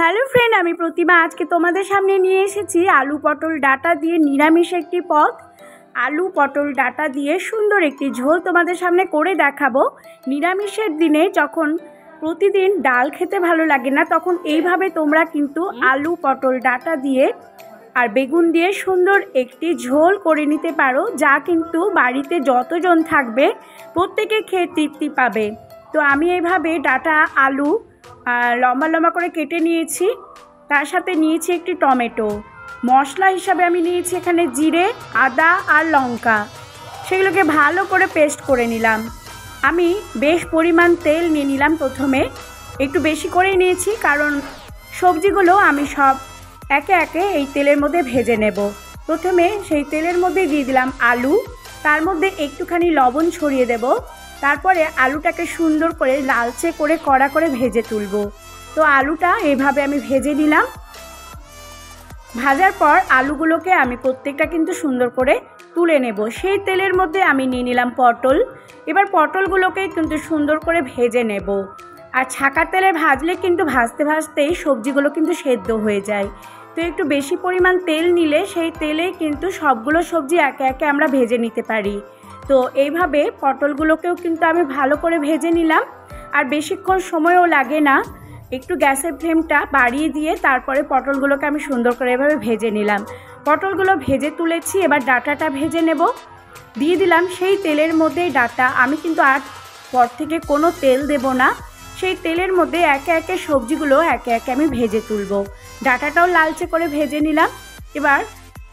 Hello friend, আমি প্রতিমা আজকে তোমাদের সামনে নিয়ে এসেছি আলু পটল ডাঁটা দিয়ে নিরামিষ একটি পদ। আলু পটল ডাঁটা দিয়ে সুন্দর একটি ঝোল তোমাদের সামনে করে দেখাবো। নিরামিষের দিনে যখন প্রতিদিন ডাল খেতে ভালো লাগে না, তখন এইভাবে তোমরা কিন্তু আলু পটল ডাঁটা দিয়ে আর বেগুন দিয়ে সুন্দর একটি ঝোল করে নিতে পারো, যা কিন্তু বাড়িতে যতজন থাকবে প্রত্যেকে খেয়ে তৃপ্তি পাবে। তো আমি এইভাবে ডাঁটা আলু লম্বা লম্বা করে কেটে নিয়েছি, তার সাথে নিয়েছি একটি টমেটো। মশলা হিসাবে আমি নিয়েছি এখানে জিরে, আদা আর লঙ্কা, সেগুলোকে ভালো করে পেস্ট করে নিলাম। আমি বেশ পরিমাণ তেল নিয়ে নিলাম, প্রথমে একটু বেশি করেই নিয়েছি, কারণ সবজিগুলো আমি সব একে একে এই তেলের মধ্যে ভেজে নেব। প্রথমে সেই তেলের মধ্যে দিয়ে দিলাম আলু, তার মধ্যে একটুখানি লবণ ছড়িয়ে দেব, তারপরে আলুটাকে সুন্দর করে লালচে করে কড়া করে ভেজে তুলব। তো আলুটা এভাবে আমি ভেজে নিলাম। ভাজার পর আলুগুলোকে আমি প্রত্যেকটা কিন্তু সুন্দর করে তুলে নেব। সেই তেলের মধ্যে আমি নিয়ে নিলাম পটল। এবার পটলগুলোকে কিন্তু সুন্দর করে ভেজে নেব। আর ছাঁকা তেলে ভাজলে কিন্তু ভাজতে ভাজতেই সবজিগুলো কিন্তু সেদ্ধ হয়ে যায়। তো একটু বেশি পরিমাণ তেল নিলে সেই তেলেই কিন্তু সবগুলো সবজি একে একে আমরা ভেজে নিতে পারি। তো এইভাবে পটলগুলোকেও কিন্তু আমি ভালো করে ভেজে নিলাম। আর বেশিক্ষণ সময়ও লাগে না, একটু গ্যাসের ফ্লেমটা বাড়িয়ে দিয়ে তারপরে পটলগুলোকে আমি সুন্দর করে এভাবে ভেজে নিলাম। পটলগুলো ভেজে তুলেছি, এবার ডাঁটাটা ভেজে নেব। দিয়ে দিলাম সেই তেলের মধ্যেই ডাঁটা। আমি কিন্তু আর পর থেকে কোনো তেল দেব না, সেই তেলের মধ্যে একে একে সবজিগুলো একে একে আমি ভেজে তুলব। ডাঁটাটাও লালচে করে ভেজে নিলাম। এবার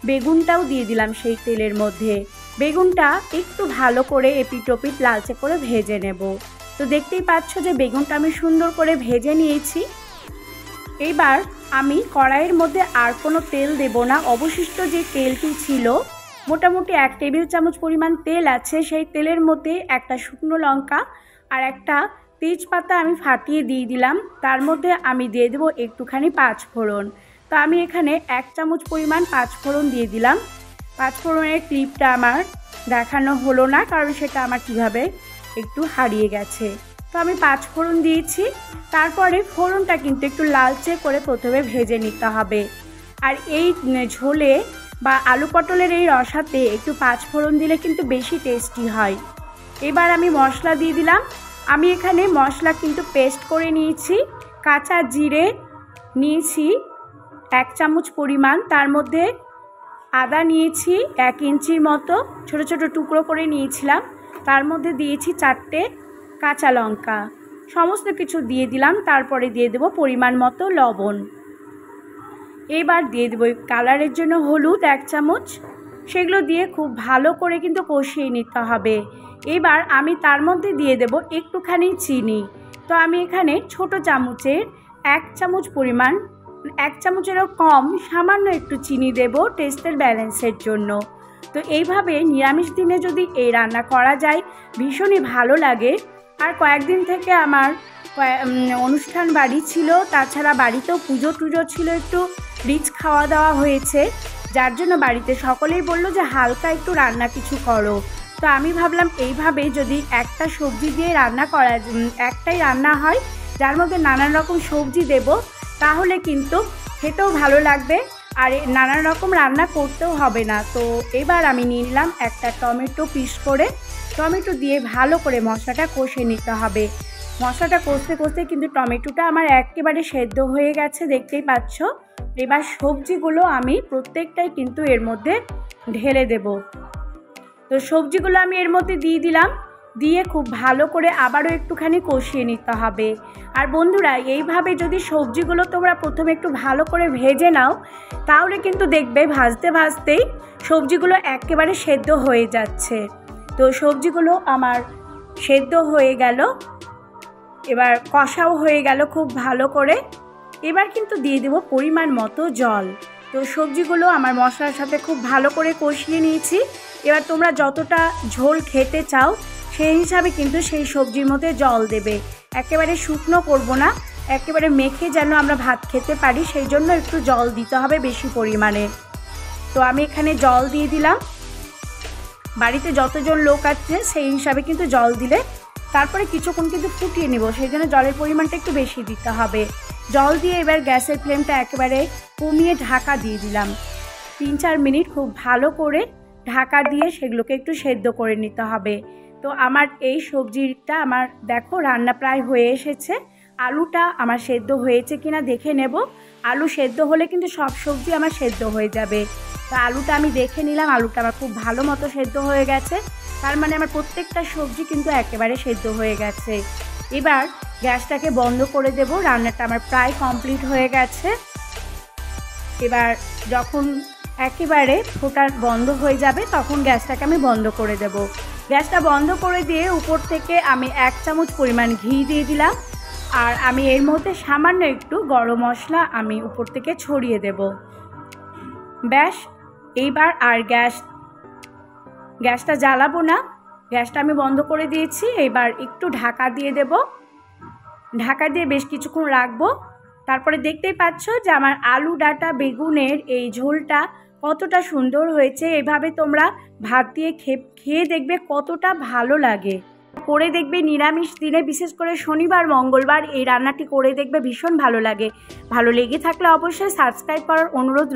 বেগুনটাও দিয়ে দিলাম সেই তেলের মধ্যে। বেগুনটা একটু ভালো করে এপিট ওপিট লালচে করে ভেজে নেব। তো দেখতেই পাচ্ছ যে বেগুনটা আমি সুন্দর করে ভেজে নিয়েছি। এইবার আমি কড়াইয়ের মধ্যে আর কোনো তেল দেব না। অবশিষ্ট যে তেলটি ছিল, মোটামুটি 1 টেবিল চামচ পরিমাণ তেল আছে, সেই তেলের মধ্যে একটা শুকনো লঙ্কা আর একটা তেজপাতা আমি ফাটিয়ে দিয়ে দিলাম। তার মধ্যে আমি দিয়ে দেবো একটুখানি পাঁচফোড়ন। তো আমি এখানে 1 চামচ পরিমাণ পাঁচফোড়ন দিয়ে দিলাম। পাঁচফোড়নের ক্লিপটা আমার দেখানো হলো না, কারণ সেটা আমার কীভাবে একটু হারিয়ে গেছে। তো আমি পাঁচফোড়ন দিয়েছি। তারপরে ফোড়নটা কিন্তু একটু লালচে করে প্রথমে ভেজে নিতে হবে। আর এই ঝোলে বা আলু পটলের এই রসাতে একটু পাঁচফোড়ন দিলে কিন্তু বেশি টেস্টি হয়। এবার আমি মশলা দিয়ে দিলাম। আমি এখানে মশলা কিন্তু পেস্ট করে নিয়েছি। কাঁচা জিরে নিয়েছি 1 চামচ পরিমাণ, তার মধ্যে আদা নিয়েছি 1 ইঞ্চির মতো ছোট ছোট টুকরো করে নিয়েছিলাম, তার মধ্যে দিয়েছি 4টে কাঁচা লঙ্কা। সমস্ত কিছু দিয়ে দিলাম। তারপরে দিয়ে দেবো পরিমাণ মতো লবণ। এবার দিয়ে দেবো কালারের জন্য হলুদ 1 চামচ। সেগুলো দিয়ে খুব ভালো করে কিন্তু কষিয়ে নিতে হবে। এবার আমি তার মধ্যে দিয়ে দেব একটুখানি চিনি। তো আমি এখানে ছোট চামচের 1 চামচ পরিমাণ, 1 চামচেরও কম সামান্য একটু চিনি দেব টেস্টের ব্যালেন্সের জন্য। তো এইভাবে নিরামিষ দিনে যদি এই রান্না করা যায় ভীষণই ভালো লাগে। আর কয়েকদিন থেকে আমার অনুষ্ঠান বাড়ি ছিল, তাছাড়া বাড়িতেও পুজো টুজো ছিল, একটু রিচ খাওয়া দাওয়া হয়েছে, যার জন্য বাড়িতে সকলেই বলল যে হালকা একটু রান্না কিছু করো। তো আমি ভাবলাম এইভাবে যদি একটা সবজি দিয়ে রান্না করা, একটাই রান্না হয় যার মধ্যে নানান রকম সবজি দেব, তাহলে কিন্তু খেতেও ভালো লাগবে আর নানান রকম রান্না করতেও হবে না। তো এবার আমি নিয়ে নিলাম একটা টমেটো পিস করে। টমেটো দিয়ে ভালো করে মশলাটা কষে নিতে হবে। মশলাটা কষতে কষতে কিন্তু টমেটোটা আমার একেবারে সেদ্ধ হয়ে গেছে, দেখতেই পাচ্ছ। এবার সবজিগুলো আমি প্রত্যেকটাই কিন্তু এর মধ্যে ঢেলে দেব। তো সবজিগুলো আমি এর মধ্যে দিয়ে দিলাম, দিয়ে খুব ভালো করে আবারও একটুখানি কষিয়ে নিতে হবে। আর বন্ধুরা, এইভাবে যদি সবজিগুলো তোমরা প্রথমে একটু ভালো করে ভেজে নাও, তাহলে কিন্তু দেখবে ভাজতে ভাজতেই সবজিগুলো একেবারে সেদ্ধ হয়ে যাচ্ছে। তো সবজিগুলো আমার সেদ্ধ হয়ে গেল, এবার কষাও হয়ে গেল খুব ভালো করে। এবার কিন্তু দিয়ে দেবো পরিমাণ মতো জল। তো সবজিগুলো আমার মশলার সাথে খুব ভালো করে কষিয়ে নিয়েছি। এবার তোমরা যতটা ঝোল খেতে চাও সেই হিসাবে কিন্তু সেই সবজির মধ্যে জল দেবে। একেবারে শুকনো করব না, একেবারে মেখে যেন আমরা ভাত খেতে পারি, সেই জন্য একটু জল দিতে হবে বেশি পরিমাণে। তো আমি এখানে জল দিয়ে দিলাম। বাড়িতে যতজন লোক আছে সেই হিসাবে কিন্তু জল দিলে তারপরে কিছুক্ষণ কিন্তু ফুটিয়ে নেব, সেই জন্য জলের পরিমাণটা একটু বেশি দিতে হবে। জল দিয়ে এবার গ্যাসের ফ্লেমটা একেবারে কমিয়ে ঢাকা দিয়ে দিলাম। 3-4 মিনিট খুব ভালো করে ঢাকা দিয়ে সেগুলোকে একটু সেদ্ধ করে নিতে হবে। তো আমার এই সবজিটা আমার দেখো রান্না প্রায় হয়ে এসেছে। আলুটা আমার সেদ্ধ হয়েছে কিনা দেখে নেব। আলু সেদ্ধ হলে কিন্তু সব সবজি আমার সেদ্ধ হয়ে যাবে। তো আলুটা আমি দেখে নিলাম, আলুটা আমার খুব ভালো মতো সেদ্ধ হয়ে গেছে। তার মানে আমার প্রত্যেকটা সবজি কিন্তু একেবারে সেদ্ধ হয়ে গেছে। এবার গ্যাসটাকে বন্ধ করে দেব। রান্নাটা আমার প্রায় কমপ্লিট হয়ে গেছে। এবার যখন একেবারে ফোটা বন্ধ হয়ে যাবে তখন গ্যাসটাকে আমি বন্ধ করে দেব। গ্যাসটা বন্ধ করে দিয়ে উপর থেকে আমি 1 চামচ পরিমাণ ঘি দিয়ে দিলাম। আর আমি এর মধ্যে সামান্য একটু গরম মশলা আমি উপর থেকে ছড়িয়ে দেব। ব্যাস, এইবার আর গ্যাসটা জ্বালাবো না। গ্যাসটা আমি বন্ধ করে দিয়েছি। এবার একটু ঢাকা দিয়ে দেব। ঢাকা দিয়ে বেশ কিছুক্ষণ রাখবো। তারপরে দেখতেই পাচ্ছ যে আমার আলু ডাঁটা বেগুনের এই ঝোলটা কতটা সুন্দর হয়েছে। এভাবে তোমরা ভাত দিয়ে খেয়ে দেখবে কতটা ভালো লাগে। করে দেখবে নিরামিষ দিনে, বিশেষ করে শনিবার মঙ্গলবার এই রান্নাটি করে দেখবে ভীষণ ভালো লাগে। ভালো লেগে থাকলে অবশ্যই সাবস্ক্রাইব করার অনুরোধ।